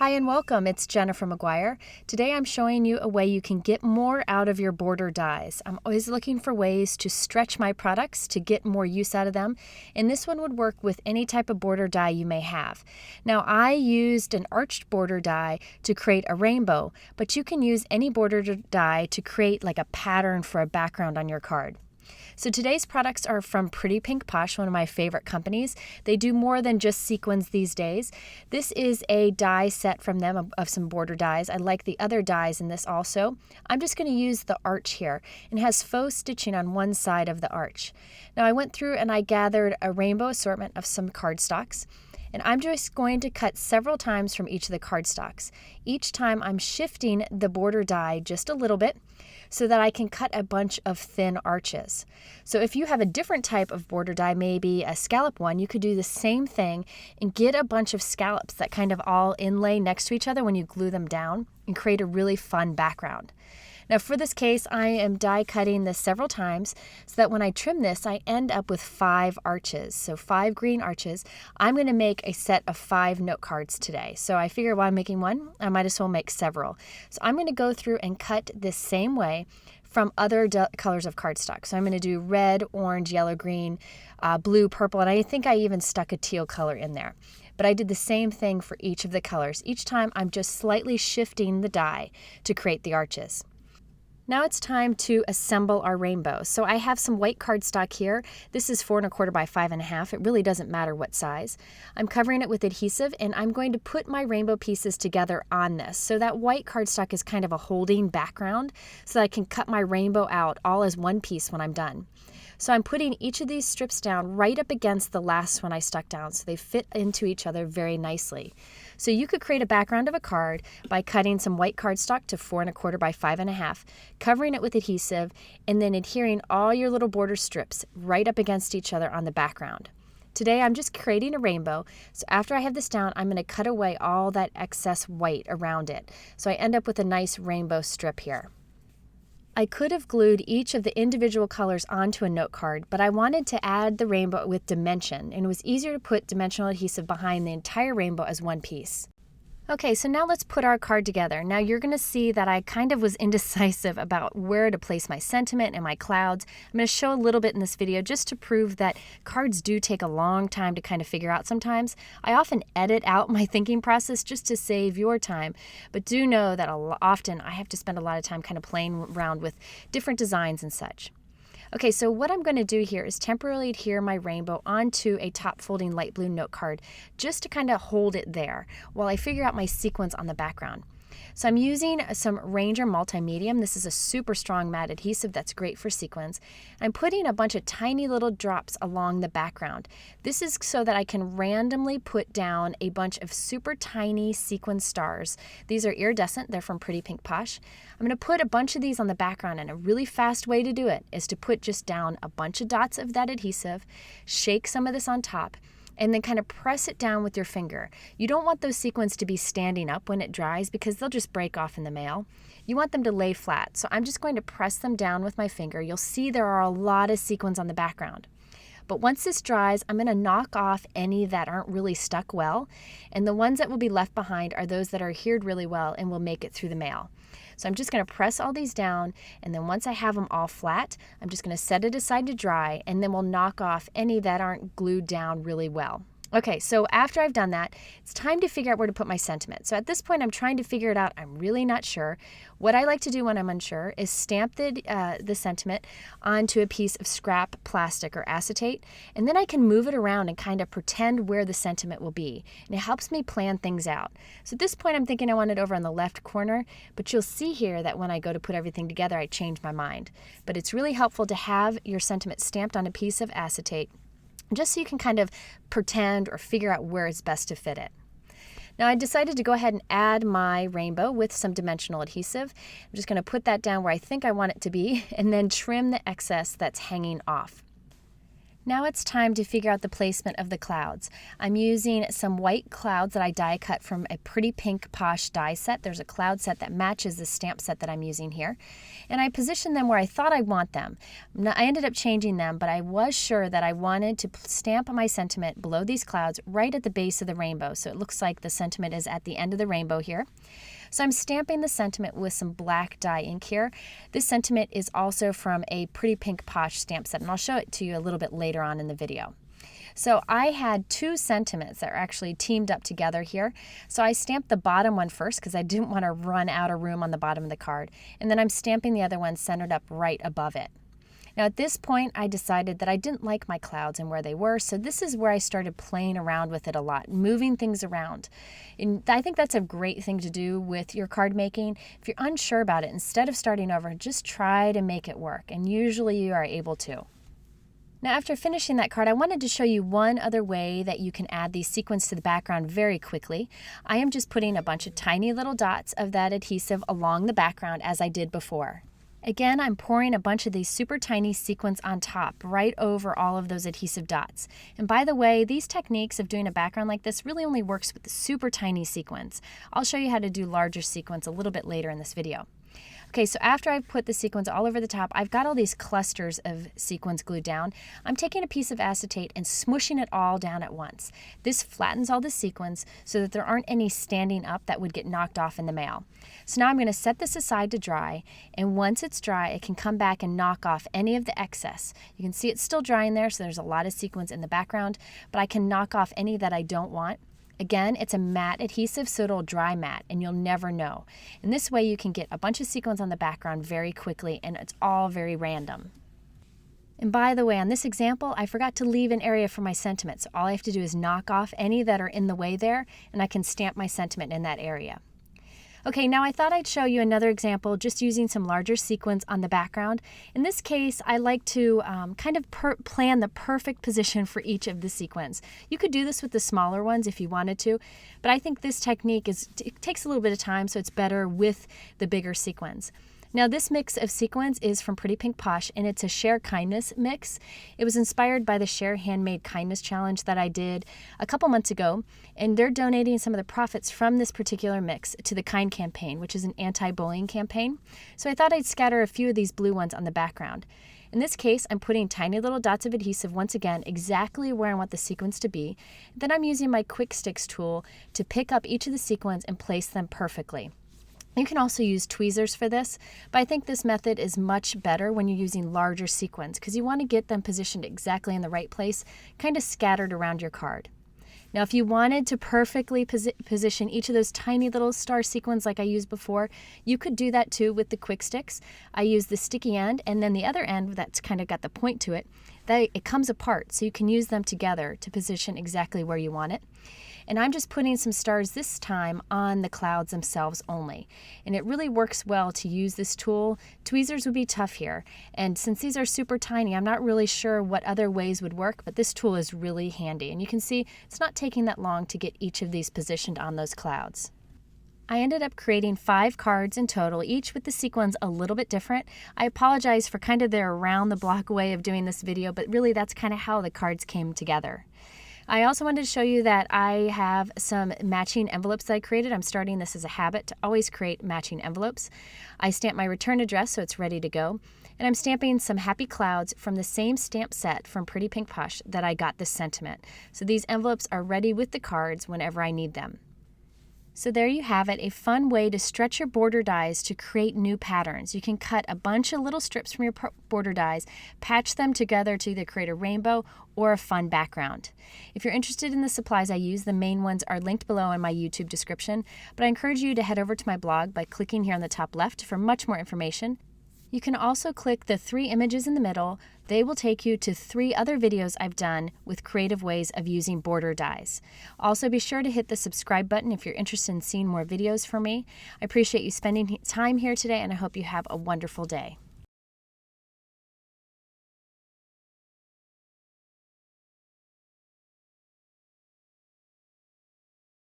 Hi and welcome, it's Jennifer McGuire. Today I'm showing you a way you can get more out of your border dies. I'm always looking for ways to stretch my products to get more use out of them, and this one would work with any type of border die you may have. Now I used an arched border die to create a rainbow, but you can use any border die to create like a pattern for a background on your card. So today's products are from Pretty Pink Posh, one of my favorite companies. They do more than just sequins these days. This is a die set from them of some border dies. I like the other dies in this also. I'm just going to use the arch here, and it has faux stitching on one side of the arch. Now I went through and I gathered a rainbow assortment of some cardstocks. And I'm just going to cut several times from each of the cardstocks. Each time I'm shifting the border die just a little bit so that I can cut a bunch of thin arches. So if you have a different type of border die, maybe a scallop one, you could do the same thing and get a bunch of scallops that kind of all inlay next to each other when you glue them down and create a really fun background. Now for this case, I am die cutting this several times so that when I trim this, I end up with 5 arches. So 5 green arches. I'm going to make a set of 5 note cards today. So I figure while I'm making one, I might as well make several. So I'm going to go through and cut this same way from other colors of cardstock. So I'm going to do red, orange, yellow, green, blue, purple, and I think I even stuck a teal color in there. But I did the same thing for each of the colors. Each time I'm just slightly shifting the die to create the arches. Now it's time to assemble our rainbow. So I have some white cardstock here. This is 4 1/4 by 5 1/2. It really doesn't matter what size. I'm covering it with adhesive, and I'm going to put my rainbow pieces together on this. So that white cardstock is kind of a holding background so that I can cut my rainbow out all as one piece when I'm done. So I'm putting each of these strips down right up against the last one I stuck down so they fit into each other very nicely. So you could create a background of a card by cutting some white cardstock to 4 1/4 by 5 1/2, covering it with adhesive, and then adhering all your little border strips right up against each other on the background. Today I'm just creating a rainbow, so after I have this down, I'm going to cut away all that excess white around it. So I end up with a nice rainbow strip here. I could have glued each of the individual colors onto a note card, but I wanted to add the rainbow with dimension, and it was easier to put dimensional adhesive behind the entire rainbow as one piece. Okay, so now let's put our card together. Now you're going to see that I kind of was indecisive about where to place my sentiment and my clouds. I'm going to show a little bit in this video just to prove that cards do take a long time to kind of figure out sometimes. I often edit out my thinking process just to save your time, but do know that often I have to spend a lot of time kind of playing around with different designs and such. Okay, so what I'm going to do here is temporarily adhere my rainbow onto a top folding light blue note card just to kind of hold it there while I figure out my sequins on the background. So I'm using some Ranger Multimedium. This is a super strong matte adhesive that's great for sequins. I'm putting a bunch of tiny little drops along the background. This is so that I can randomly put down a bunch of super tiny sequin stars. These are iridescent. They're from Pretty Pink Posh. I'm going to put a bunch of these on the background, and a really fast way to do it is to put just down a bunch of dots of that adhesive, shake some of this on top, and then kind of press it down with your finger. You don't want those sequins to be standing up when it dries because they'll just break off in the mail. You want them to lay flat. So I'm just going to press them down with my finger. You'll see there are a lot of sequins on the background. But once this dries, I'm going to knock off any that aren't really stuck well, and the ones that will be left behind are those that are adhered really well and will make it through the mail. So I'm just going to press all these down, and then once I have them all flat, I'm just going to set it aside to dry, and then we'll knock off any that aren't glued down really well. Okay, so after I've done that, it's time to figure out where to put my sentiment. So at this point, I'm trying to figure it out. I'm really not sure. What I like to do when I'm unsure is stamp the sentiment onto a piece of scrap plastic or acetate, and then I can move it around and kind of pretend where the sentiment will be. And it helps me plan things out. So at this point, I'm thinking I want it over on the left corner, but you'll see here that when I go to put everything together, I change my mind. But it's really helpful to have your sentiment stamped on a piece of acetate, just so you can kind of pretend or figure out where it's best to fit it. Now I decided to go ahead and add my rainbow with some dimensional adhesive. I'm just going to put that down where I think I want it to be and then trim the excess that's hanging off. Now it's time to figure out the placement of the clouds. I'm using some white clouds that I die cut from a Pretty Pink Posh die set. There's a cloud set that matches the stamp set that I'm using here. And I positioned them where I thought I want them. I ended up changing them, but I was sure that I wanted to stamp my sentiment below these clouds right at the base of the rainbow. So it looks like the sentiment is at the end of the rainbow here. So I'm stamping the sentiment with some black dye ink here. This sentiment is also from a Pretty Pink Posh stamp set, and I'll show it to you a little bit later on in the video. So I had two sentiments that are actually teamed up together here. So I stamped the bottom one first because I didn't want to run out of room on the bottom of the card. And then I'm stamping the other one centered up right above it. Now at this point, I decided that I didn't like my clouds and where they were, so this is where I started playing around with it a lot, moving things around. And I think that's a great thing to do with your card making. If you're unsure about it, instead of starting over, just try to make it work, and usually you are able to. Now after finishing that card, I wanted to show you one other way that you can add these sequins to the background very quickly. I am just putting a bunch of tiny little dots of that adhesive along the background as I did before. Again, I'm pouring a bunch of these super tiny sequins on top, right over all of those adhesive dots. And by the way, these techniques of doing a background like this really only works with the super tiny sequins. I'll show you how to do larger sequins a little bit later in this video. Okay, so after I've put the sequins all over the top, I've got all these clusters of sequins glued down. I'm taking a piece of acetate and smushing it all down at once. This flattens all the sequins so that there aren't any standing up that would get knocked off in the mail. So now I'm going to set this aside to dry, and once it's dry, I can come back and knock off any of the excess. You can see it's still drying there, so there's a lot of sequins in the background, but I can knock off any that I don't want. Again, it's a matte adhesive, so it'll dry matte, and you'll never know. And this way you can get a bunch of sequins on the background very quickly, and it's all very random. And by the way, on this example, I forgot to leave an area for my sentiment, so all I have to do is knock off any that are in the way there, and I can stamp my sentiment in that area. Okay, now I thought I'd show you another example just using some larger sequins on the background. In this case, I like to kind of plan the perfect position for each of the sequins. You could do this with the smaller ones if you wanted to, but I think this technique it takes a little bit of time, so it's better with the bigger sequins. Now this mix of sequins is from Pretty Pink Posh, and it's a Share Kindness mix. It was inspired by the Share Handmade Kindness Challenge that I did a couple months ago, and they're donating some of the profits from this particular mix to the Kind campaign, which is an anti-bullying campaign. So I thought I'd scatter a few of these blue ones on the background. In this case, I'm putting tiny little dots of adhesive once again exactly where I want the sequins to be. Then I'm using my Quick Sticks tool to pick up each of the sequins and place them perfectly. You can also use tweezers for this, but I think this method is much better when you're using larger sequins because you want to get them positioned exactly in the right place, kind of scattered around your card. Now, if you wanted to perfectly position each of those tiny little star sequins like I used before, you could do that too with the Quick Sticks. I use the sticky end, and then the other end that's kind of got the point to it, it comes apart, so you can use them together to position exactly where you want it. And I'm just putting some stars this time on the clouds themselves only. And it really works well to use this tool. Tweezers would be tough here. And since these are super tiny, I'm not really sure what other ways would work, but this tool is really handy. And you can see it's not taking that long to get each of these positioned on those clouds. I ended up creating 5 cards in total, each with the sequins a little bit different. I apologize for kind of their around-the-block way of doing this video, but really that's kind of how the cards came together. I also wanted to show you that I have some matching envelopes that I created. I'm starting this as a habit to always create matching envelopes. I stamped my return address so it's ready to go. And I'm stamping some happy clouds from the same stamp set from Pretty Pink Posh that I got this sentiment. So these envelopes are ready with the cards whenever I need them. So there you have it, a fun way to stretch your border dies to create new patterns. You can cut a bunch of little strips from your border dies, patch them together to either create a rainbow or a fun background. If you're interested in the supplies I use, the main ones are linked below in my YouTube description, but I encourage you to head over to my blog by clicking here on the top left for much more information. You can also click the 3 images in the middle. They will take you to 3 other videos I've done with creative ways of using border dies. Also, be sure to hit the subscribe button if you're interested in seeing more videos from me. I appreciate you spending time here today, and I hope you have a wonderful day.